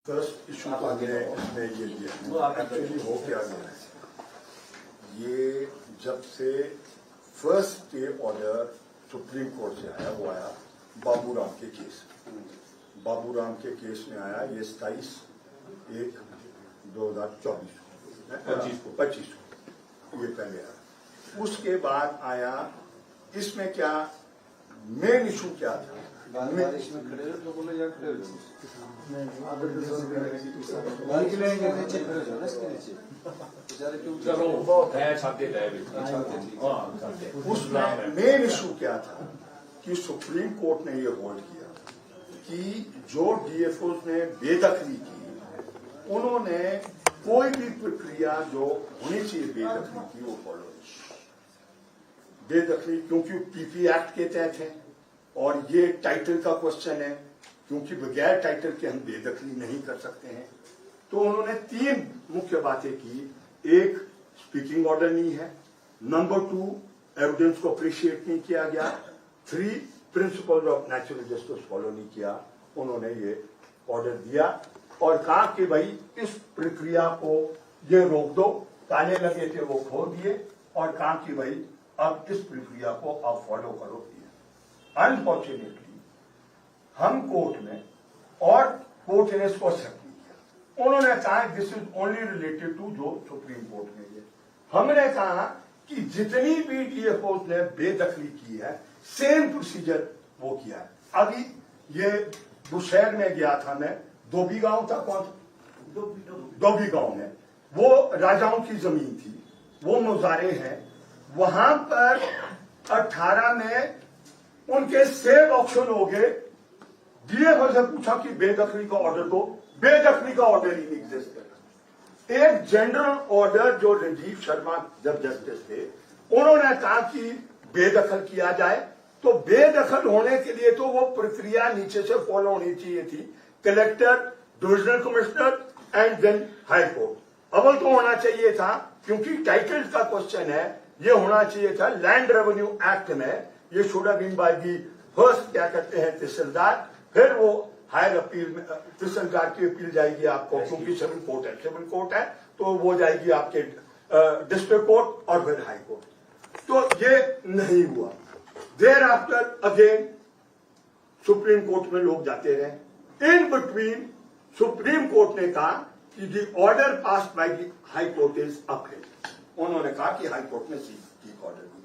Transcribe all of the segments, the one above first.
First issue तो इसमें ये लिया एक्चुअली हो क्या गया है, ये जब से first stay order supreme court से आया वो आया बाबूराम के केस बाबूराम के केस में आया ये 27/1/2024 ये पहले आया। उसके बाद आया इसमें क्या मेन इशू क्या था, इसमें खड़े हो तो बोले यार खड़े हो उसमें मेन इशू क्या था कि सुप्रीम कोर्ट ने ये होल्ड किया कि जो डीएफओ ने बेदखली की उन्होंने कोई भी प्रक्रिया जो होनी चाहिए बेदखली की वो फॉलो नहीं। बेदखली क्योंकि पीपी एक्ट के तहत है और ये टाइटल का क्वेश्चन है, क्योंकि बगैर टाइटल के हम बेदखली नहीं कर सकते हैं। तो उन्होंने 3 मुख्य बातें की, एक स्पीकिंग ऑर्डर नहीं है, नंबर 2 एविडेंस को अप्रिशिएट नहीं किया गया, 3 principle of natural justice follow नहीं किया। उन्होंने ये ऑर्डर दिया और कहा कि भाई इस प्रक्रिया को ये रोक दो, ताले लगे थे वो खोल दिए और कहा कि भाई अब इस प्रक्रिया को आप फॉलो करो। अनफॉर्चुनेटली हम कोर्ट में और कोर्ट ने इसको एक्सेप्ट नहीं किया। उन्होंने कहा this is only related to जो सुप्रीम कोर्ट ने ये। हमने कहा कि जितनी भी डीएफओ ने बेदखली की है सेम प्रोसीजर वो किया है। अभी ये बुशहर में गया था मैं, धोबी गांव था, कौन धोबी गांव में, वो राजाओं की जमीन थी, वो मुजारे हैं, वहां पर 18 में उनके सेब ऑक्शन हो गए। डीएफओ से पूछा कि बेदखली का ऑर्डर दो, बेदखली का ऑर्डर ही नहीं एग्जिस्ट करता। एक जनरल ऑर्डर जो राजीव शर्मा जब जस्टिस थे उन्होंने कहा कि बेदखल किया जाए, तो बेदखल होने के लिए तो वो प्रक्रिया नीचे से फॉलो होनी चाहिए थी, collector, divisional commissioner and then high court. अव्वल तो होना चाहिए था, क्योंकि टाइटल का क्वेश्चन है, ये होना चाहिए था लैंड रेवेन्यू एक्ट में, ये should have been by the first क्या कहते हैं तहसीलदार, फिर वो हायर अपील में तहसीलदार की अपील जाएगी आपको, क्योंकि सिविल कोर्ट है तो वो जाएगी आपके डिस्ट्रिक्ट कोर्ट और फिर हाई कोर्ट। तो ये नहीं हुआ। Thereafter again supreme court में लोग जाते रहे। इन बिटवीन सुप्रीम कोर्ट ने कहा कि the order passed by the high court is upheld. उन्होंने कहा कि हाई कोर्ट ने ठीक ऑर्डर दिया।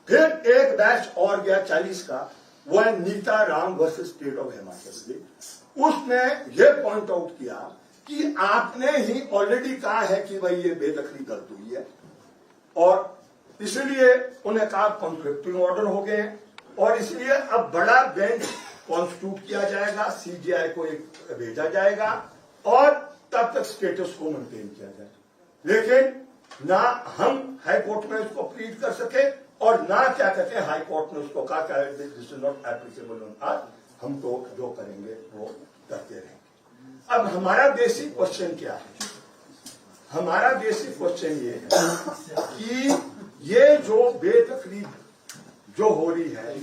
फिर एक बैच और गया 40 का, वो है Neeta Ram versus state of Himachal Pradesh. उसने ये पॉइंट आउट किया कि आपने ही ऑलरेडी कहा है कि भाई ये बेदखली गलत हुई है और इसलिए उन्हें कहा कॉन्फ्लिक्टिंग ऑर्डर हो गए और इसलिए अब बड़ा बेंच कॉन्स्टिट्यूट किया जाएगा, सीजीआई को एक भेजा जाएगा और तब तक स्टेटस को मेंटेन किया जाएगा। लेकिन ना हम हाई कोर्ट में इसको प्लीड कर सके और ना क्या कहते हैं हाई कोर्ट ने उसको कहा this is not applicable on us, हम तो जो करेंगे वो करते रहेंगे। अब हमारा बेसिक क्वेश्चन क्या है? हमारा बेसिक क्वेश्चन ये है कि ये जो बेदखली जो हो रही है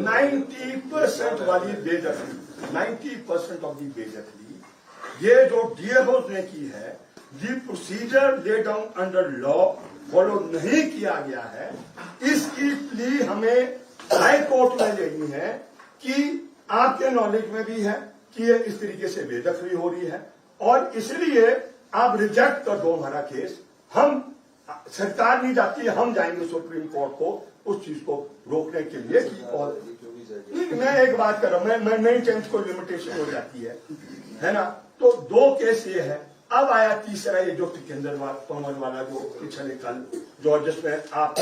90% वाली बेदखली, 90% ऑफ दी बेदखली ये जो डीएफओ ने की है, दी procedure laid down under law follow नहीं किया गया है। इसकी प्ली हमें हाई कोर्ट में लेनी है कि आपके नॉलेज में भी है कि ये इस तरीके से बेदखली हो रही है और इसलिए आप रिजेक्ट कर दो हमारा केस। हम सरकार नहीं जाती, हम जाएंगे सुप्रीम कोर्ट को उस चीज को रोकने के लिए कि और मैं एक बात कर रहा हूं, मैं नई टेंथ को लिमिटेशन हो जाती है ना। तो 2 केस ये है। अब आया तीसरा, ये जो टिकेंद्र तोमर वाला जो पिछले कल जो जिसमें आप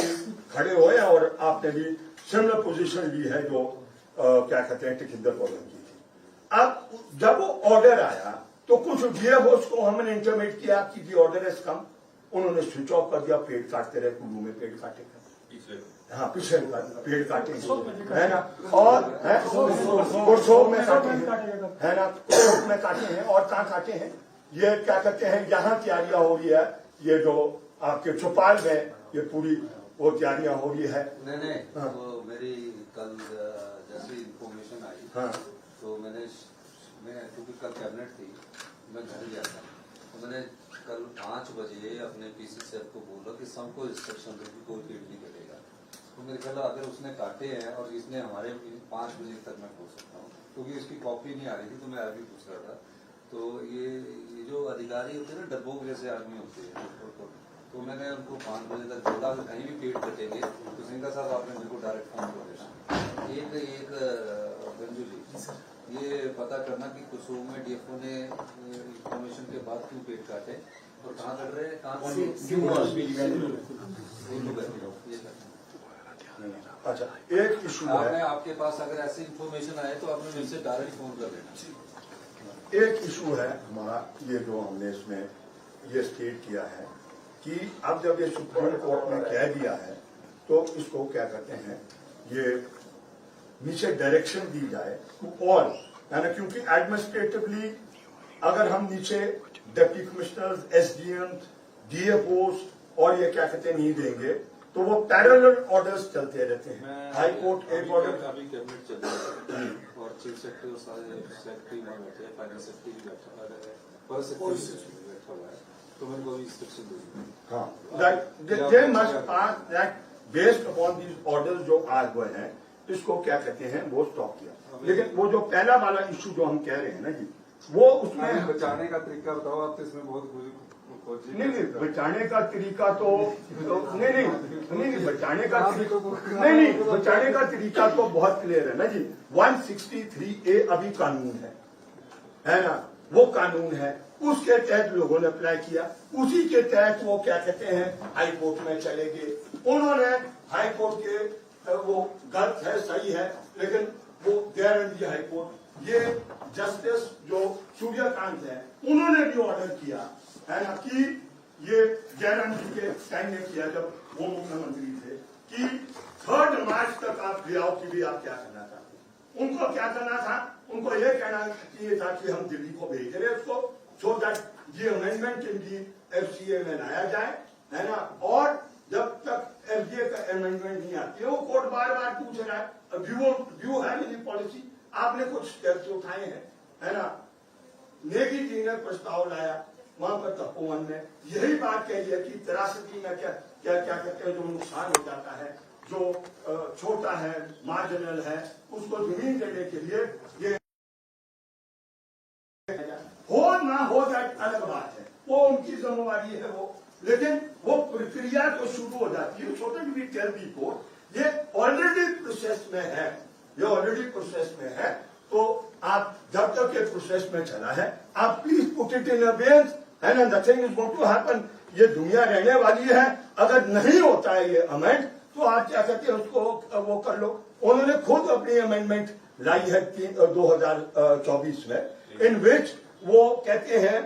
खड़े हुए और आपने भी सिमिलर पोजीशन ली है जो क्या कहते हैं टिकेंद्र तोमर की थी। अब जब वो ऑर्डर आया तो कुछ डीएफओ को हमने इंटरमेट किया कि दी ऑर्डर इज कम, उन्होंने स्विच ऑफ कर दिया, पेड़ काटते रहे, कुल्लू में पेड़ काटे, हाँ पीछे पेड़ काटे है ना, और गुरसोग में काटे है ना, गुरसोग में काटे हैं और कहाँ काटे हैं, ये क्या कहते हैं यहाँ तैयारियां हो रही है, ये जो आपके चौपाल में ये पूरी वो तैयारियां हो रही है। नहीं हाँ। तो मेरी कल जैसी इंफॉर्मेशन आई हाँ। तो मैं क्योंकि कल कैबिनेट थी, मैं घर गया था, तो मैंने कल 5 बजे अपने पीसी सेफ को बोला कि सबको इंस्ट्रक्शन दो कि कोई पेड़ नहीं कटेगा। तो मेरे ख्याल अगर उसने काटे हैं और इसने हमारे 5 बजे तक मैं पूछ सकता हूँ, क्योंकि इसकी कॉपी नहीं आ रही थी, तो मैं अभी पूछ रहा था। तो ये जो अधिकारी होते हैं ना, डब्बों जैसे आदमी होते हैं, तो मैंने उनको 5 बजे तक बोला कि कहीं भी पेड़ कटेंगे तो सिंघा साहब आपने मेरे को डायरेक्ट फोन कर देना। एक गंजू जी, ये पता करना कि कुसुम में डीएफओ ने इंफॉर्मेशन के बाद क्यों पेड़ काटे और कहाँ कट रहे हैं, कहाँ अच्छा, एक इशू है, आपके पास अगर ऐसी इंफॉर्मेशन आए तो आपने मेरे से डायरेक्ट फोन कर लेना। एक इशू है हमारा, ये जो हमने इसमें ये स्टेट किया है कि अब जब ये सुप्रीम कोर्ट ने कह दिया है तो इसको क्या कहते हैं, ये नीचे डायरेक्शन दी जाए और यानी, क्योंकि एडमिनिस्ट्रेटिवली अगर हम नीचे डिप्टी कमिश्नर्स, एसडीएम, डीएफओस और ये क्या कहते हैं नहीं देंगे तो वो पैरेलल ऑर्डर्स चलते रहते हैं। हाई कोर्ट एक ऑर्डर, अभी कैबिनेट चल रहा है और चीफ सेक्रेटरी और सारे सेक्रेटरी वहाँ बैठे हैं, फाइनेंस सेक्रेटरी भी बैठा हुआ है, फॉरेस्ट सेक्रेटरी बैठा हुआ है, तो मेरे को अभी इंस्ट्रक्शन दे। हाँ, they must pass that based upon these orders जो आज हुए हैं, इसको क्या कहते हैं वो स्टॉप किया। लेकिन वो जो पहला वाला इशू जो हम कह रहे हैं ना जी, वो उसमें बचाने का तरीका बताओ आप, तो इसमें बहुत नहीं, बचाने का तरीका तो नहीं, बचाने का नहीं, बचाने का तरीका तो बहुत क्लियर है ना जी। 163A अभी कानून है ना, वो कानून है, उसके तहत लोगों ने अप्लाई किया, उसी के तहत वो क्या कहते हैं हाई कोर्ट में चले गए। उन्होंने हाई कोर्ट के वो गलत है सही है, लेकिन वो गारंटी हाई कोर्ट, ये जस्टिस जो सूर्यकांत है उन्होंने भी ऑर्डर किया है ना कि ये गारंटी के टाइम ने किया जब वो मुख्यमंत्री थे कि 3 मार्च तक आप ले आओ कि भी आप क्या करना चाहते। उनको क्या करना था, उनको ये कहना चाहिए था कि हम दिल्ली को भेज रहे उसको, सो दैट ये अमेंडमेंट इनकी एफसीए में लाया जाए, है ना। और जब तक एफसीए का अमेंडमेंट नहीं आती है, वो कोर्ट बार बार पूछ रहा है व्यू है मेरी पॉलिसी, आपने कुछ स्टेप्स उठाए हैं, है ना। नेगी जी ने प्रस्ताव लाया वहां पर तपोवन में, यही बात कही है कि त्रासदी में क्या क्या क्या कहते हैं, जो नुकसान हो जाता है, जो छोटा है, मार्जिनल है, उसको जमीन देने के लिए ये हो ना हो जाए अलग बात है, वो उनकी जिम्मेवारी है वो, लेकिन वो प्रक्रिया तो शुरू हो जाती है। छोटे भी टेल दी कोर्ट ये ऑलरेडी प्रोसेस में है, ये ऑलरेडी प्रोसेस में है, तो आप जब तक ये प्रोसेस में चला है आप please put it in abeyance, है ना। Nothing is going to happen, ये दुनिया रहने वाली है। अगर नहीं होता है ये अमेंड तो आप क्या कहते हैं उसको वो कर लो। उन्होंने खुद अपनी अमेंडमेंट लाई है 2024 में, इन विच वो कहते हैं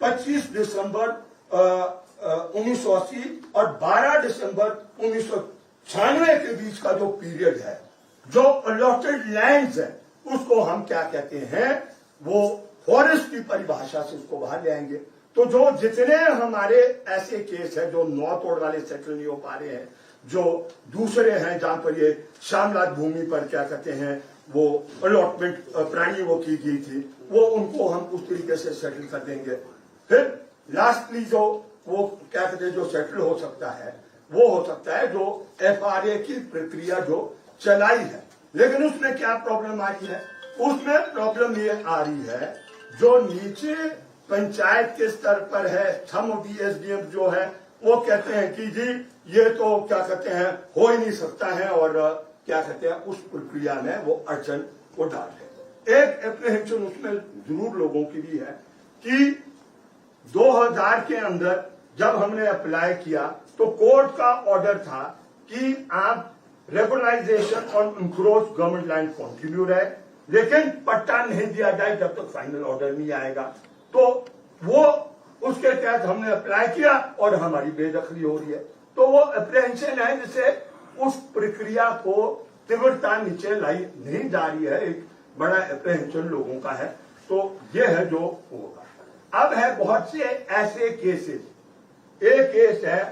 25 दिसंबर 1980 और 12 दिसंबर 1996 के बीच का जो पीरियड है, जो अलॉटेड लैंड्स है, उसको हम क्या कहते हैं वो फॉरेस्ट की परिभाषा से उसको बाहर ले आएंगे। तो जो जितने हमारे ऐसे केस है जो नौ तोड़ वाले सेटल नहीं हो पा रहे हैं, जो दूसरे हैं जहां पर ये शामलात भूमि पर क्या कहते हैं वो अलॉटमेंट प्राणी वो की गई थी, वो उनको हम उस तरीके से सेटल कर देंगे। फिर लास्टली जो वो क्या कहते हैं जो सेटल हो सकता है वो हो सकता है जो FRA की प्रक्रिया जो चलाई है। लेकिन उसमें क्या प्रॉब्लम आ रही है, उसमें प्रॉब्लम ये आ रही है जो नीचे पंचायत के स्तर पर है, हम DSDM जो है वो कहते हैं कि जी ये तो क्या कहते हैं हो ही नहीं सकता है, और क्या कहते हैं उस प्रक्रिया में वो अड़चन वो डाल है। एक एप्रीहेंशन उसमें जरूर लोगों की भी है कि 2000 के अंदर जब हमने अप्लाई किया तो कोर्ट का ऑर्डर था कि आप regularisation on encroach government land continue रहे, लेकिन पट्टा नहीं दिया जाए जब तक फाइनल ऑर्डर नहीं आएगा। तो वो उसके तहत हमने अप्लाई किया और हमारी बेदखली हो रही है। तो वो अप्रीहेंशन है जिसे उस प्रक्रिया को तीव्रता नीचे लाई नहीं जा रही है, एक बड़ा अप्रीहेंशन लोगों का है। तो ये है जो होगा। अब है बहुत से ऐसे केसेस, एक केस है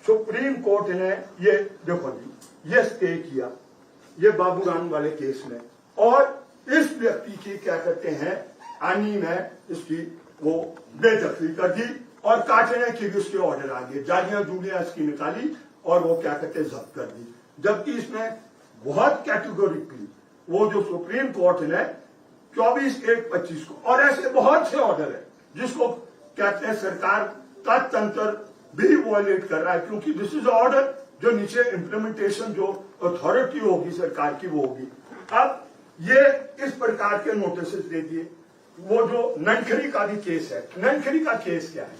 सुप्रीम कोर्ट ने ये देखो जी ये स्टे किया ये बाबूराम वाले केस में, और इस व्यक्ति की क्या कहते हैं आनी में इसकी वो बेदखली कर दी और काटने के भी उसके ऑर्डर आ गए, जालियां जूलियां इसकी निकाली और वो क्या कहते हैं जब्त कर दी। जबकि इसमें बहुत कैटेगोरिकली वो जो सुप्रीम कोर्ट ने 24/1/25 को, और ऐसे बहुत से ऑर्डर है जिसको कहते हैं सरकार का तंत्र भी वॉयलेट कर रहा है, क्योंकि दिस इज ऑर्डर जो नीचे इम्प्लीमेंटेशन जो अथॉरिटी होगी सरकार की वो होगी। अब ये इस प्रकार के नोटिस दे दिए। वो जो ननखरी का भी केस है, ननखरी का केस क्या है,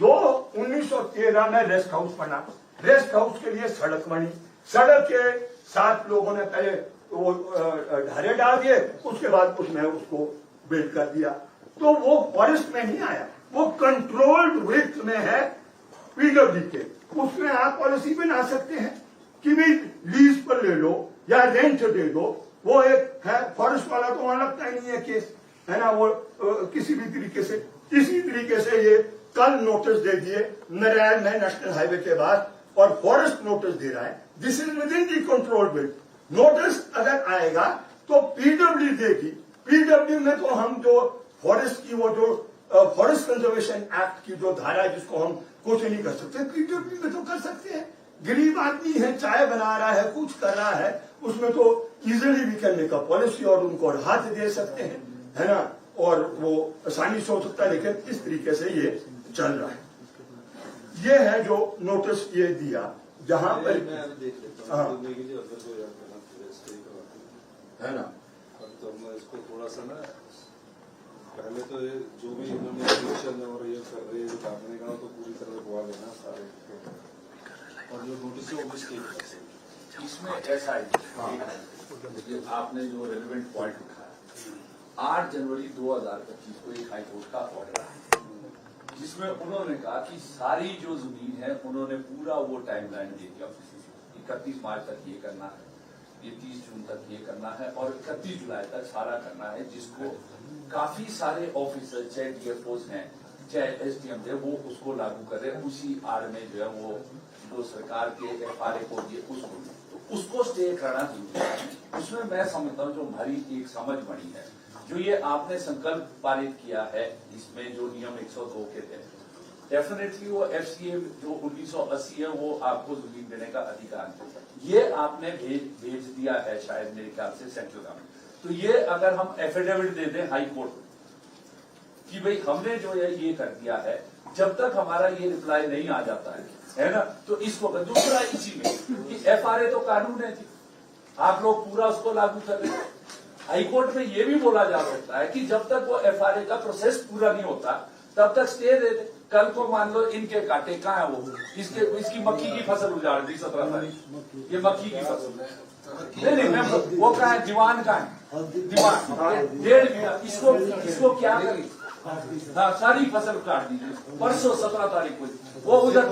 1913 में रेस्ट हाउस बना, रेस्ट हाउस के लिए सड़क बनी, सड़क के साथ लोगों ने पहले वो ढारे डाल दिए, उसके बाद उसमें उसको बिल्ड कर दिया। तो वो फॉरेस्ट में नहीं आया, वो कंट्रोल्ड विथ में है पीडब्ल्यू के। उसमें आप पॉलिसी बना सकते हैं कि भी लीज पर ले लो या रेंट दे दो। वो एक है फॉरेस्ट वाला, तो वहां लगता ही नहीं है केस, है ना। वो किसी भी तरीके से, इसी तरीके से ये कल नोटिस दे दिए नरैल में नेशनल हाईवे के बाद, और फॉरेस्ट नोटिस दे रहा है। This is with in the control build. Notice अगर आएगा तो पीडब्ल्यू देगी। पीडब्ल्यू में तो हम जो फॉरेस्ट की वो जो फॉरेस्ट कंजर्वेशन एक्ट की जो धारा है जिसको हम कुछ नहीं कर सकते, पीडब्ल्यू में तो कर सकते हैं। गरीब आदमी है, चाय बना रहा है, कुछ कर रहा है, उसमें तो इजिली भी करने का पॉलिसी और उनको हाथ दे सकते हैं, है ना, और वो आसानी से हो सकता है। लेकिन इस तरीके से ये चल रहा है। ये है जो नोटिस ये दिया जहां पर है ना। तो मैं इसको थोड़ा सा ना पहले तो ये जो भी इन्होंने एप्लीकेशन और ये कर रहे हैं काटने का तो पूरी तरह बुआ लेना सारे, और जो नोटिस है वो इसमें ऐसा है आपने जो रेलेवेंट पॉइंट उठाया, 8 जनवरी 2025 को एक हाईकोर्ट का ऑर्डर आया जिसमें उन्होंने कहा कि सारी जो जमीन है उन्होंने पूरा वो टाइमलाइन दे दिया, 31 मार्च तक ये करना है, ये 30 जून तक ये करना है और 31 जुलाई तक सारा करना है, जिसको काफी सारे ऑफिसर चाहे डीएफओज हैं चाहे एसडीएम थे वो उसको लागू कर रहे हैं। उसी आड़ में जो है वो जो सरकार के एफआरए को दिए उसको स्टे करना जरूरी है। उसमें मैं समझता हूँ जो हमारी एक समझ बनी है, जो ये आपने संकल्प पारित किया है इसमें जो नियम 102 के तहत, डेफिनेटली वो एफसीए जो 1980 है वो आपको जमीन देने का अधिकार है, ये आपने भेज दिया है शायद मेरे ख्याल से सेंट्रल गवर्नमेंट। तो ये अगर हम एफिडेविट दे दें हाई कोर्ट कि भाई हमने जो है ये कर दिया है, जब तक हमारा ये रिप्लाई नहीं आ जाता है ना, तो इस वक्त दूसरा इसी में कि एफआरए तो कानून है जी, आप लोग पूरा उसको लागू कर रहे हैं। हाईकोर्ट में ये भी बोला जा सकता है कि जब तक वो एफआरए का प्रोसेस पूरा नहीं होता तब तक स्टे दे दे। कल को मान लो इनके काटे कहाँ है वो, इसकी मक्की की फसल उजाड़ दी 17 तारीख, ये मक्की की फसल नहीं मैं वो कहा है, दीवान का है, दीवान 1.5 बीघा, इसको क्या कर, हाँ सारी फसल काट दीजिए। परसों 17 तारीख को वो उधर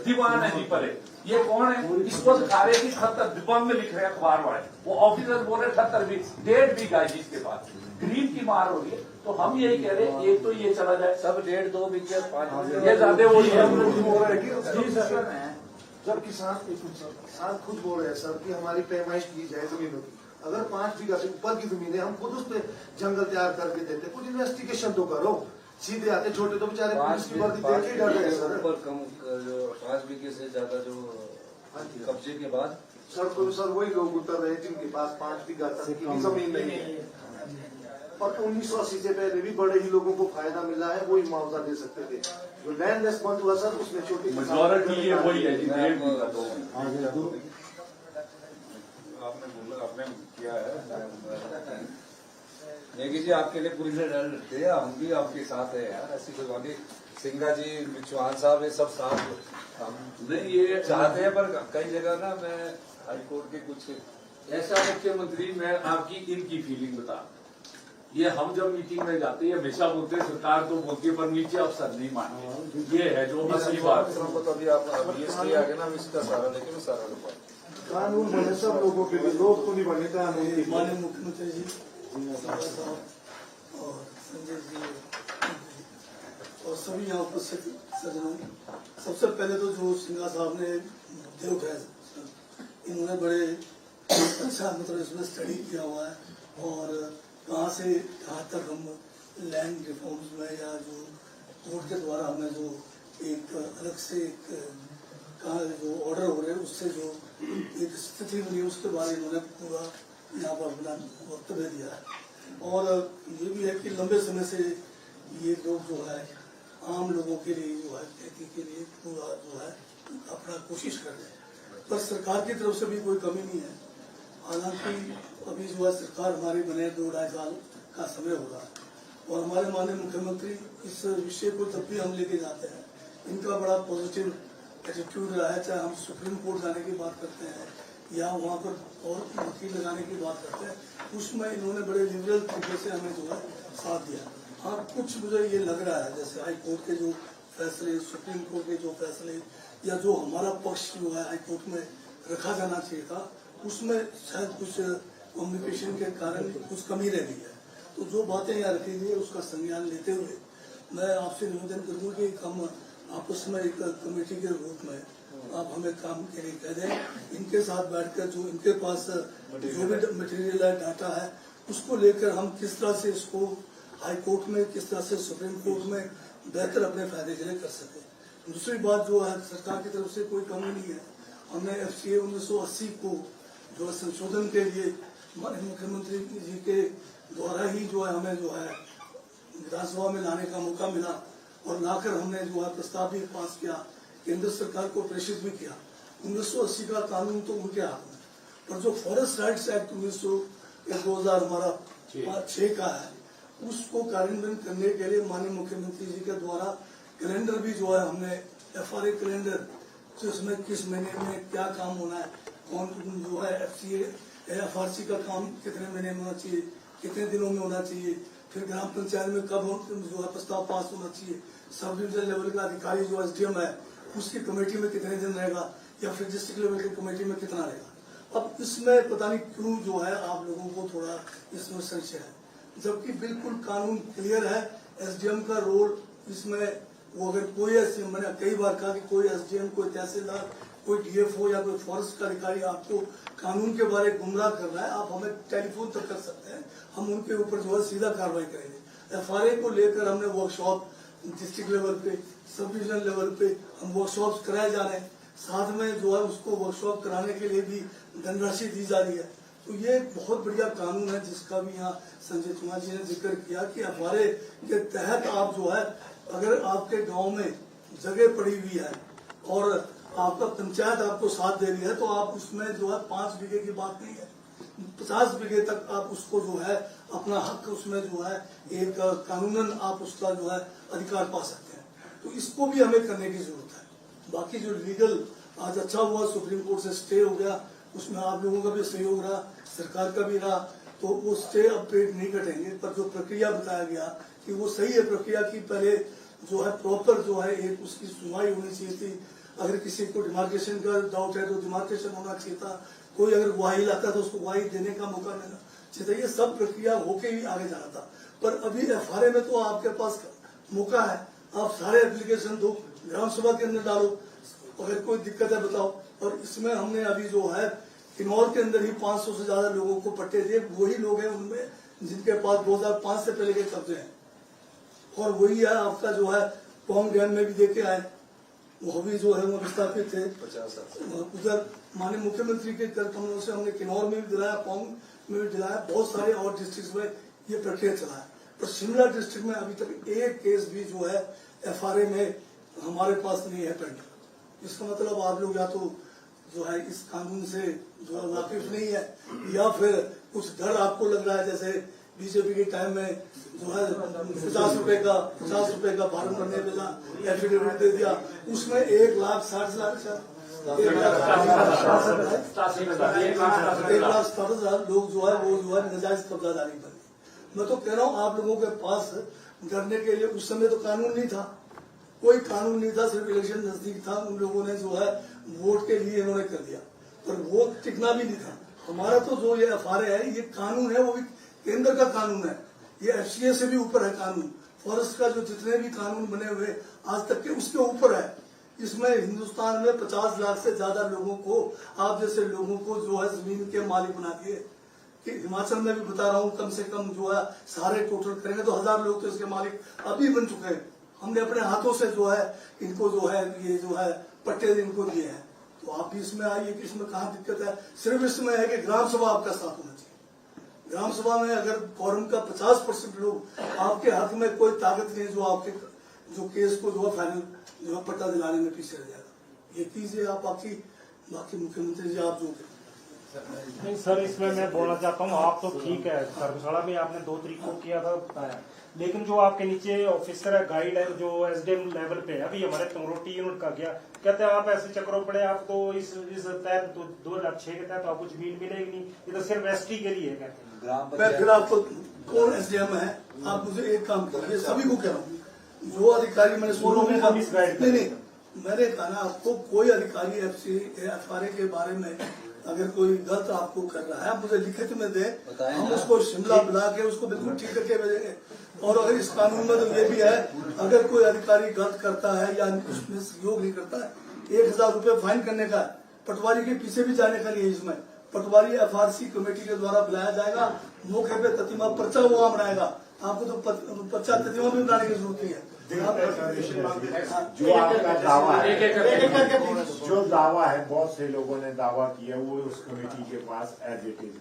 दीवान है जी परे, ये कौन है, इसको दिखा रहे कि 78 दिबंग में लिख रहे हैं अखबार वाले, वो ऑफिसर बोल रहे 78 भी 1.5 बीघा है जिसके पास, गरीब की मार हो रही है। तो हम यही कह रहे हैं एक तो ये चला जाए, सब 1.5-2 बीघे 5 ये ज्यादा वो जब किसान खुद बोल रहे हैं सर कि हमारी पैमाइश की जाए जमीनों की, अगर 5 बीघा से ऊपर की जमीन है हम खुद उस पर जंगल तैयार करके देते, कुछ इन्वेस्टिगेशन तो करो। सीधे आते छोटे तो बेचारे पुलिस की वर्दी देख ही डर रहे हैं सर। 5 बीघे से ज्यादा जो कब्जे के बाद सर तो सर वही लोग उतर रहे हैं जिनके पास 5 बीघा तक की जमीन नहीं है, और 1980 से पहले भी बड़े ही लोगों को फायदा मिला है, वही मुआवजा दे सकते थे। जो लैंड लेस बंद हुआ सर उसमें छोटी मेजॉरिटी है वही है जी, आपने किया है नेगी जी, आपके लिए पूरी तरह डरते हैं, हम भी आपके साथ है यार। ऐसी कोई बात नहीं, सिंघा जी चौहान साहब ये सब साथ हम नहीं ये चाहते हैं, पर कई जगह ना मैं हाईकोर्ट के कुछ ऐसा मुख्यमंत्री मैं आपकी इनकी फीलिंग बता, ये हम जब मीटिंग में जाते हैं हमेशा बोलते हैं सरकार तो बोलती है पर नीचे अफसर नहीं मानते, ये है जो असली बात है। अभी आप ये आगे ना इसका सारा लेके मैं सारा लूंगा। कानून बने सब लोगों के लिए, लोग तो नहीं बने कानून। माननीय मुख्यमंत्री जी और संजय जी और सभी यहाँ उपस्थित सज्जनों, सबसे पहले तो जो सिंघा साहब ने मुद्दे उठाए, इन्होंने बड़े अच्छा मतलब इसमें स्टडी किया हुआ है और कहाँ से कहाँ तक हम लैंड रिफॉर्म्स में या जो कोर्ट के द्वारा हमें जो एक अलग से एक कहा जो ऑर्डर हो रहे हैं उससे जो एक स्थिति बनी है उसके बारे में इन्होंने पूरा यहाँ पर अपना वक्तव्य दिया है। और ये भी है कि लंबे समय से ये लोग जो है आम लोगों के लिए जो है खेती के लिए पूरा जो है अपना कोशिश कर रहे हैं, पर सरकार की तरफ से भी कोई कमी नहीं है। हालांकि अभी जो है सरकार हमारी बने 2-2.5 साल का समय हो रहा है और हमारे माननीय मुख्यमंत्री इस विषय को जब भी हम लेके जाते हैं इनका बड़ा पॉजिटिव एटीट्यूड रहा है, चाहे हम सुप्रीम कोर्ट जाने की बात करते हैं या वहाँ पर और वकील लगाने की बात करते हैं, उसमें इन्होंने बड़े लिबरल तरीके से हमें जो है साथ दिया। हाँ, कुछ मुझे ये लग रहा है जैसे हाई कोर्ट के जो फैसले, सुप्रीम कोर्ट के जो फैसले या जो हमारा पक्ष जो है हाई कोर्ट में रखा जाना चाहिए था उसमें शायद कुछ कम्युनिकेशन के कारण कुछ कमी रह गई है। तो जो बातें यहाँ रखी गई है उसका संज्ञान लेते हुए मैं आपसे निवेदन करूँगा कि हम आपस में एक कमेटी के रूप में आप हमें काम के लिए कह दें, इनके साथ बैठकर जो इनके पास जो भी मटेरियल है, डाटा है, उसको लेकर हम किस तरह से इसको हाई कोर्ट में, किस तरह से सुप्रीम कोर्ट में बेहतर अपने फायदे के लिए कर सके। दूसरी बात जो है सरकार की तरफ से कोई कमी नहीं है। हमने FCA 1980 को जो है संशोधन के लिए माननीय मुख्यमंत्री जी के द्वारा ही जो है हमें जो है विधानसभा में लाने का मौका मिला और लाकर हमने जो है प्रस्ताव भी पास किया, केंद्र सरकार को प्रेषित भी किया। 1980 का कानून तो उनके हाथ में, पर जो फॉरेस्ट राइट्स एक्ट 2000 हमारा 6 का है उसको कार्यान्वयन करने के लिए माननीय मुख्यमंत्री जी के द्वारा कैलेंडर भी जो है हमने FRA कैलेंडर जिसमें किस महीने में क्या काम होना है, कौन जो है FCA FRC का काम कितने महीने में होना चाहिए, कितने दिनों में होना चाहिए, फिर ग्राम पंचायत में कब जो है प्रस्ताव पास होना चाहिए, सब डिविजन लेवल का अधिकारी जो SDM है उसकी कमेटी में कितने दिन रहेगा या फिर डिस्ट्रिक्ट लेवल की कमेटी में कितना रहेगा। अब इसमें पता नहीं क्यों जो है आप लोगों को थोड़ा इसमें संशय है, जबकि बिल्कुल कानून क्लियर है। SDM का रोल इसमें वो अगर कोई ऐसे मैंने कई बार कहा कि कोई SDM, कोई तहसीलदार, कोई DFO या कोई फॉरेस्ट का अधिकारी आपको कानून के बारे में गुमराह कर रहा है, आप हमें टेलीफोन तक कर सकते हैं, हम उनके ऊपर जो है सीधा कार्रवाई करेंगे। FRA को लेकर हमने वर्कशॉप डिस्ट्रिक्ट लेवल पे, सब डिविजन लेवल पे हम वर्कशॉप कराए जा रहे हैं, साथ में जो है उसको वर्कशॉप कराने के लिए भी धनराशि दी जा रही है। तो ये बहुत बढ़िया कानून है जिसका भी यहाँ संजय कुमार जी ने जिक्र किया कि FRA के तहत आप जो है अगर आपके गांव में जगह पड़ी हुई है और आपका पंचायत आपको साथ दे रही है तो आप उसमें जो है 5 बीघे की बात नहीं है, 50 बीघे तक आप उसको जो है अपना हक उसमें जो है एक कानूनन आप उसका जो है अधिकार पा सकते हैं। तो इसको भी हमें करने की जरूरत है। बाकी जो लीगल आज अच्छा हुआ सुप्रीम कोर्ट से स्टे हो गया, उसमें आप लोगों का भी सहयोग रहा, सरकार का भी रहा, तो वो स्टे अपडेट नहीं कटेंगे, पर जो प्रक्रिया बताया गया कि वो सही है प्रक्रिया की पहले जो है प्रॉपर जो है एक उसकी सुनवाई होनी चाहिए थी। अगर किसी को डिमार्केशन का डाउट है तो डिमार्केशन होना चाहिए था, कोई अगर गुहाही लाता है तो उसको गुहाही देने का मौका मिलना चाहिए था। ये सब प्रक्रिया होके ही आगे जाना था, पर अभी FRA में तो आपके पास मौका है, आप सारे एप्लीकेशन दो, ग्राम सभा के अंदर डालो, अगर कोई दिक्कत है बताओ। और इसमें हमने अभी जो है किन्नौर के अंदर ही 500 से ज्यादा लोगों को पट्टे दिए, वही लोग हैं उनमें जिनके पास 2005 से पहले के कब्जे हैं, और वही है आपका जो है पौंग डैम में भी देके आए, वो भी जो है वो विस्थापित थे 50 उधर। माननीय मुख्यमंत्री के कर कमलों से हमने किन्नौर में भी दिलाया, पौंग में भी दिलाया, बहुत सारे और डिस्ट्रिक्ट में ये प्रक्रिया चला है। पर शिमला डिस्ट्रिक्ट में अभी तक एक केस भी जो है FRA में हमारे पास नहीं है पेंडिंग। इसका मतलब आप लोग या तो जो है इस कानून से जो है वाकिफ नहीं है, या फिर कुछ डर आपको लग रहा है, जैसे बीजेपी के टाइम में जो है 50 रुपए का फार्म भरने मिला, एफिडेविट दे दिया, उसमें 1,60,000 1,60,000 लोग जो है वो जो है नाजायज कब्जादारी बन गए। मैं तो कह रहा हूँ आप लोगों के पास करने के लिए उस समय तो कानून नहीं था, कोई कानून नहीं था, सिर्फ इलेक्शन नजदीक था, उन लोगों ने जो है वोट के लिए इन्होंने कर दिया, पर वोट टिकना भी नहीं था। हमारा तो जो ये FRA है ये कानून है, वो भी केंद्र का कानून है, ये FCA से भी ऊपर है कानून, फॉरेस्ट का जो जितने भी कानून बने हुए आज तक के उसके ऊपर है। इसमें हिंदुस्तान में 50 लाख से ज्यादा लोगों को, आप जैसे लोगों को जो है जमीन के मालिक बना दिए। कि हिमाचल में भी बता रहा हूँ, कम से कम जो है सारे टोटल करेंगे तो 1000 लोग तो इसके मालिक अभी बन चुके हैं। हमने अपने हाथों से जो है इनको जो है ये जो है पट्टे इनको दिए हैं। तो आप भी इसमें आइए कि इसमें कहाँ दिक्कत है। सिर्फ इसमें है कि ग्राम सभा आपका साथ होना चाहिए। ग्राम सभा में अगर फॉरम का 50% लोग आपके हक में, कोई ताकत नहीं जो आपके जो केस को जो है फाइनल जो है पट्टा दिलाने में पीछे रह जाएगा। ये कीजिए आप, बाकी मुख्यमंत्री जी आप जो नहीं सर, इसमें मैं बोलना चाहता हूँ, आप तो ठीक है धर्मशाला में आपने 2 तरीकों किया था बताया, लेकिन जो आपके नीचे ऑफिसर है, गाइड है, जो एसडीएम लेवल पे है, अभी हमारे तंगरोटी यूनिट का गया, कहते हैं आप ऐसे चक्रों पड़े, आप तो इस तहत 2,06,000 के तहत आपको जमीन मिलेगी नहीं, ये तो सिर्फ एसटी के लिए कहते हैं। मैं फिर आपको कौन एसडीएम है, आप मुझे एक काम करिए, सभी को कह रहा हूँ, जो अधिकारी मैंने नहीं मैंने कहा ना आपको, कोई अधिकारी FRA के बारे में अगर कोई गलत आपको कर रहा है मुझे लिखित में दे, हम उसको शिमला बुला के उसको बिल्कुल ठीक करके भेजेंगे। और अगर इस कानून में तो ये भी है, अगर कोई अधिकारी गलत करता है या उसमें सहयोग नहीं करता है, 1000 रुपये फाइन करने का, पटवारी के पीछे भी जाने का लिए इसमें पटवारी FRC कमेटी के द्वारा बुलाया जाएगा, मौके पे ततीमा पर्चा हुआ बनाएगा, आपको तो पर्चा ततीमा भी बनाने की जरूरत नहीं है। जो आपका दावा है, जो दावा है, बहुत से लोगों ने दावा किया, वो उस कमेटी के पास एज इट इज,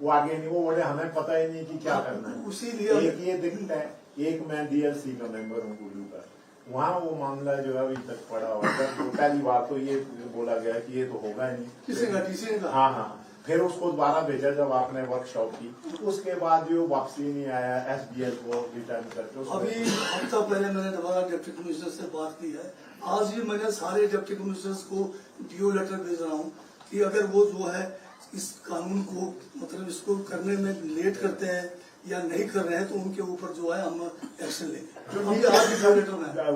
वो आगे नहीं, वो बोले हमें पता ही नहीं कि क्या करना है। उसीलिए एक ये दिखता है, एक मैं DLC का मेंबर हूँ गुरु का, वहाँ वो मामला जो है अभी तक पड़ा हुआ है। पहली बार तो ये बोला गया कि ये तो होगा ही नहीं, किसी का हाँ, फिर उसको दोबारा भेजा जब आपने वर्कशॉप की, उसके बाद जो वापसी नहीं आया, SBL को रिटर्न करके। अभी हफ्ता पहले मैंने दोबारा डिप्टी कमिश्नर से बात की है, आज भी मैंने सारे डिप्टी कमिश्नर्स को DO लेटर भेज रहा हूँ कि अगर वो जो है इस कानून को मतलब इसको करने में लेट करते हैं या नहीं कर रहे हैं तो उनके ऊपर जो है हम एक्शन लेंगे।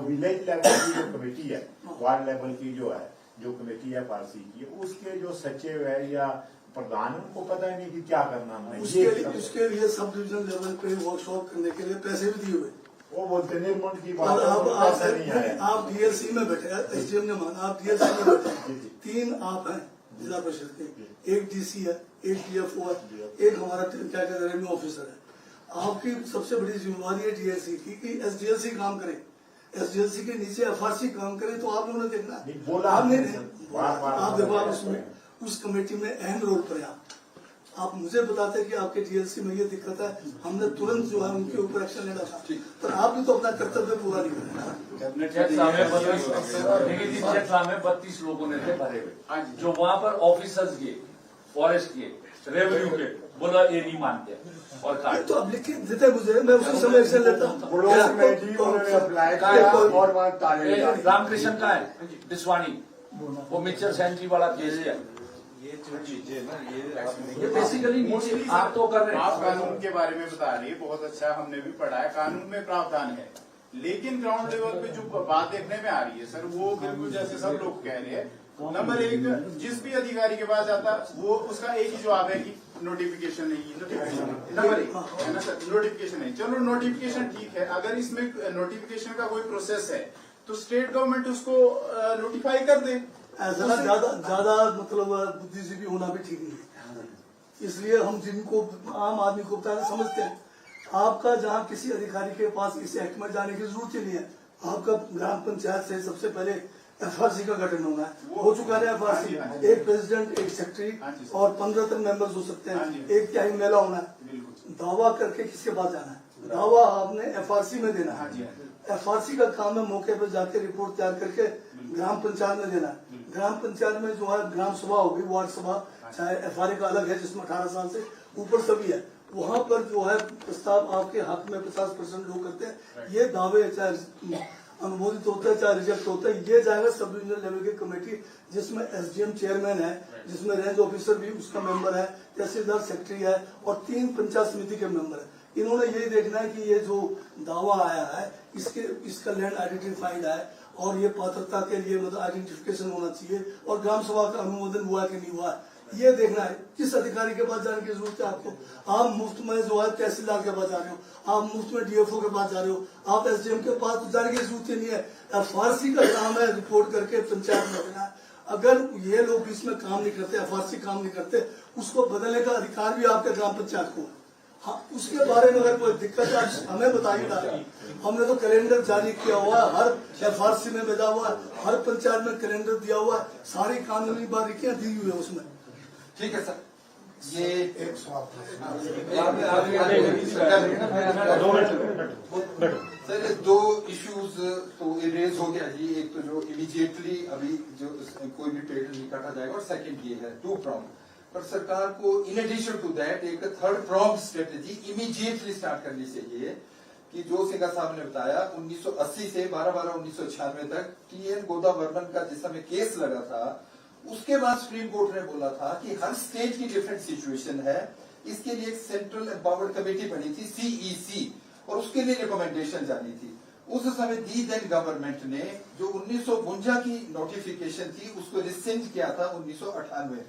विलेज लेवल की जो कमेटी है, वार्ड लेवल की जो है, जो कमेटी है FRC की, उसके जो सचिव है या प्रधान, उनको पता ही नहीं कि क्या करना हमने। उसके लिए सब डिविजन लेवल पे वर्कशॉप करने के लिए पैसे भी दिए हुए, वो बोलते निर्माण की बात, आप DLC में बैठे, SDM ने माना आप DLC में बैठे, 3 आप हैं जिला परिषद के, एक DC है, एक DFO है, एक हमारा क्या कहते हैं रेवेन्यू ऑफिसर है। आपकी सबसे बड़ी जिम्मेवारी है DLC की कि SDLC काम करे, SDLC के नीचे FRC काम करे, तो आप लोगों ने देखना आप देखो, आप उसमें उस कमेटी में अहम रोल पर है। आप मुझे बताते कि आपके DLC में ये दिक्कत है, हमने तुरंत जो है उनके ऊपर एक्शन लेना था, पर आपने तो अपना कर्तव्य पूरा नहीं किया। 32 लोगों ने थे भरे हुए, जो वहाँ पर ऑफिसर्स के, फॉरेस्ट के, रेवेन्यू के, बोला ये नहीं मानते और कहा तो अब लिख के देते मुझे, मैं उसी समय एक्शन लेता हूँ। रामकृष्ण का है डिस्वानी, वो मिक्सर सेंट्री वाला केस है। ये जो चीजें ना, ये बेसिकली नीचे आप तो कर रहे हैं। आप कानून के बारे में बता रही है, बहुत अच्छा, हमने भी पढ़ा है, कानून में प्रावधान है, लेकिन ग्राउंड लेवल पे जो बात देखने में आ रही है सर, वो बिल्कुल जैसे सब लोग कह रहे हैं, नंबर 1, जिस भी अधिकारी के पास जाता वो उसका एक ही जवाब है कि नोटिफिकेशन नहीं, नंबर 1 है ना सर, नोटिफिकेशन नहीं। चलो नोटिफिकेशन ठीक है, अगर इसमें नोटिफिकेशन का कोई प्रोसेस है तो स्टेट गवर्नमेंट उसको नोटिफाई कर दे। ऐसा ज्यादा मतलब बुद्धिजीवी होना भी ठीक नहीं है, इसलिए हम जिनको आम आदमी को बताना समझते हैं, आपका जहाँ किसी अधिकारी के पास इस एक्ट में जाने की जरूरत ही नहीं है। आपका ग्राम पंचायत से सबसे पहले FRC का गठन होना है, हो चुका है FRC, एक प्रेसिडेंट, एक सेक्रेटरी और 15 तक मेंबर्स हो सकते हैं, एक तिहाई महिला होना है। दावा करके किसके पास जाना है, दावा आपने FRC में देना है। FRC का काम है मौके पर जाके रिपोर्ट तैयार करके ग्राम पंचायत में देना है। ग्राम पंचायत में जो है ग्राम सभा होगी, वार्ड सभा, चाहे FRA का अलग है जिसमें 18 साल से ऊपर सभी है, वहाँ पर जो है प्रस्ताव आपके हक में 50% लोग करते हैं। ये दावे चाहे अनुमोदित होता है चाहे रिजेक्ट होता है, ये जाएगा सब डिविजनल लेवल की कमेटी, जिसमें SDM चेयरमैन है, जिसमें रेंज ऑफिसर भी उसका मेंबर है, तहसीलदार सेक्रेटरी है और 3 पंचायत समिति के मेंबर है। इन्होंने यही देखना है कि ये जो दावा आया है इसका लैंड आइडेंटिफाइड है और ये पात्रता के लिए मतलब आइडेंटिफिकेशन होना चाहिए और ग्राम सभा का अनुमोदन हुआ है कि नहीं हुआ है, ये देखना है। किस अधिकारी के पास जाने की जरूरत है आपको, आप मुफ्त में जो है तहसीलदार के पास जा रहे हो, आप मुफ्त में DFO के पास जा रहे हो, आप SDM के पास तो जाने की जरूरत ही नहीं है। FRC का काम है रिपोर्ट करके पंचायत में देना है अगर ये लोग बीच में काम नहीं करते, FRC काम नहीं करते, उसको बदलने का अधिकार भी आपके ग्राम पंचायत को। हाँ, उसके बारे में अगर कोई दिक्कत है हमें बताइएगा। हमने तो कैलेंडर जारी किया हुआ है, हर FRC में भेजा हुआ है, हर पंचायत में कैलेंडर दिया हुआ है, सारी कानूनी बारीकियां दी हुई है उसमें। ठीक है सर, ये एक सवाल सर दो इश्यूज तो रेज हो गया जी। एक तो जो इमीडिएटली अभी जो कोई भी पेड़ नहीं काटा जाएगा, और सेकंड ये है 2 pronged। पर सरकार को इन एडिशन टू दैट एक 3rd pronged strategy immediately start करनी चाहिए कि जो सिंघा साहब ने बताया 1980 से 12/12/1996 तक TN गोदावर्मन का जिस समय केस लगा था, उसके बाद सुप्रीम कोर्ट ने बोला था कि हर स्टेट की डिफरेंट सिचुएशन है, इसके लिए एक सेंट्रल एम्पावर्ड कमेटी बनी थी CEC, और उसके लिए रिकमेंडेशन जानी थी। उस समय दी देन गवर्नमेंट ने जो 1952 की नोटिफिकेशन थी उसको रिसेंड किया था 1998 में,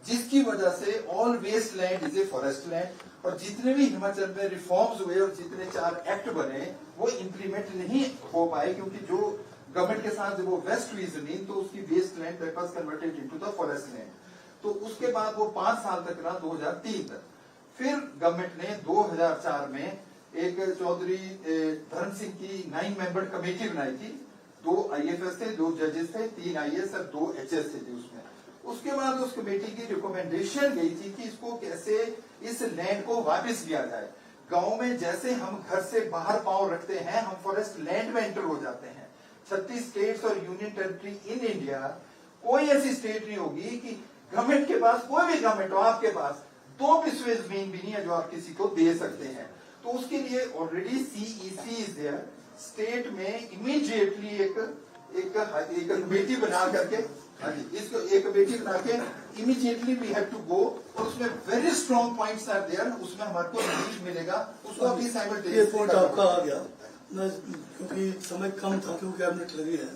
जिसकी वजह से all waste land is a forest land, और जितने भी हिमाचल में रिफॉर्म्स हुए और जितने 4 एक्ट बने वो इम्प्लीमेंट नहीं हो पाए, क्योंकि जो गवर्नमेंट के साथ जब वो वेस्ट हुई जमीन तो उसकी waste land that was converted into the forest land. तो उसके बाद वो 5 साल तक रहा, 2003 तक। फिर गवर्नमेंट ने 2004 में एक चौधरी धर्म सिंह की 9 मेंबर कमेटी बनाई थी। 2 IFS थे, 2 जजेस थे, 3 IAS और 2 HS थे उसमें। उसके बाद उस कमेटी की रिकमेंडेशन गई थी कि इसको कैसे इस लैंड को वापस लिया जाए। गांव में जैसे हम घर से बाहर पांव रखते हैं, हम फॉरेस्ट लैंड में एंटर हो जाते हैं। 36 स्टेट्स और यूनियन टेरिटरी इन इंडिया, कोई ऐसी स्टेट नहीं होगी कि गवर्नमेंट के पास, कोई भी गवर्नमेंट हो, आपके पास 2 पिसवे जमीन भी नहीं है जो आप किसी को दे सकते हैं। तो उसके लिए already CEC is there. State में इमीडिएटली एक कमेटी बना करके, इसको एक कमेटी बना के immediately we have to go, और उसमें very strong points are there, उसमें हमारे को रिलीफ मिलेगा। उसको अभी ये पॉइंट आपका आ गया, मैं क्योंकि समय कम था, क्योंकि कैबिनेट लगी है।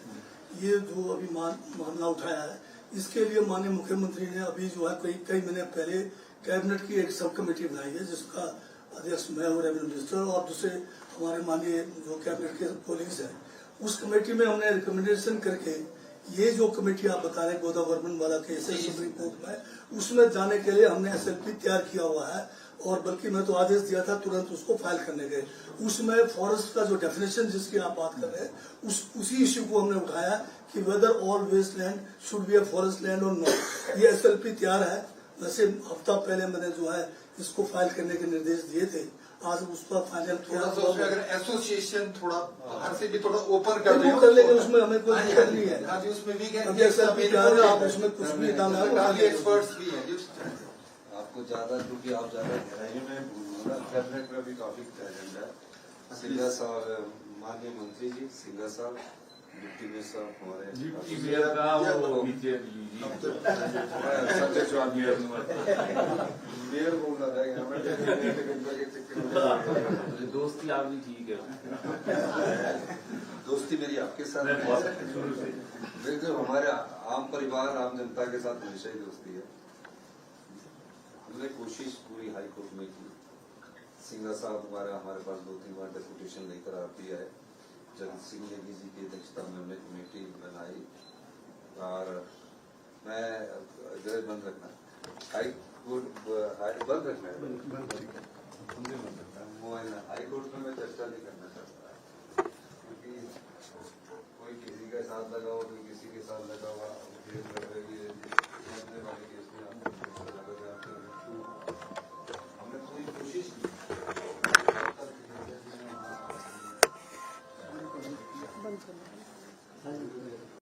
ये जो अभी मामला उठाया है, इसके लिए माननीय मुख्यमंत्री ने अभी जो है कई महीने पहले कैबिनेट की एक सब कमेटी बनाई है, जिसका अध्यक्ष मैं हूँ, रेवेन्यू मिनिस्टर, और दूसरे हमारे माननीय जो कैबिनेट के कोलीग्स हैं। उस कमेटी में हमने रिकमेंडेशन करके ये जो कमेटी आप बता रहे हैं गोदावर्मन वाला केस है सुप्रीम कोर्ट में, उसमें जाने के लिए हमने SLP तैयार किया हुआ है, और बल्कि मैं तो आदेश दिया था तुरंत उसको फाइल करने के। उसमें फॉरेस्ट का जो डेफिनेशन जिसकी आप बात कर रहे हैं, उसी इश्यू को हमने उठाया कि whether all waste land should be a forest land और नॉट। ये SLP तैयार है। वैसे हफ्ता पहले मैंने जो है इसको फाइल करने के निर्देश दिए थे, आज उस पर फाइनल किया। उसमें अगर एसोसिएशन थोड़ा बाहर से भी थोड़ा ओपन कर दे कर लेंगे, उसमें हमें कोई दिक्कत नहीं है। हाँ जी, उसमें भी अभी SLP तैयार है, आप उसमें कुछ भी डालना है, काफी एक्सपर्ट्स भी हैं। आपको ज्यादा, क्योंकि आप ज्यादा गहराई में बोलूंगा, कैबिनेट में भी काफी एजेंडा है। सिंघा साहब, माननीय मंत्री जी सिंघा साहब, डिप्टी मेयर साहब हमारे, मेयर बोल रहा है, दोस्ती आपकी ठीक है। दोस्ती मेरी आपके साथ देखो, हमारे आम परिवार, आम जनता के साथ हमेशा ही दोस्ती है। हमने कोशिश पूरी हाई कोर्ट में की। सिंघा साहब हमारे पास 2-3 बार डेपुटेशन लेकर आती है। जगत सिंह नेगी जी की अध्यक्षता में हमने कमेटी बनाई, और मैं जरा बंद रखना, हाई कोर्ट बंद रखना है, हाई कोर्ट में मैं चर्चा नहीं करना चाहता, क्योंकि कोई किसी के साथ लगा हो, कोई किसी के साथ लगा हुआ, हमने पूरी कोशिश की।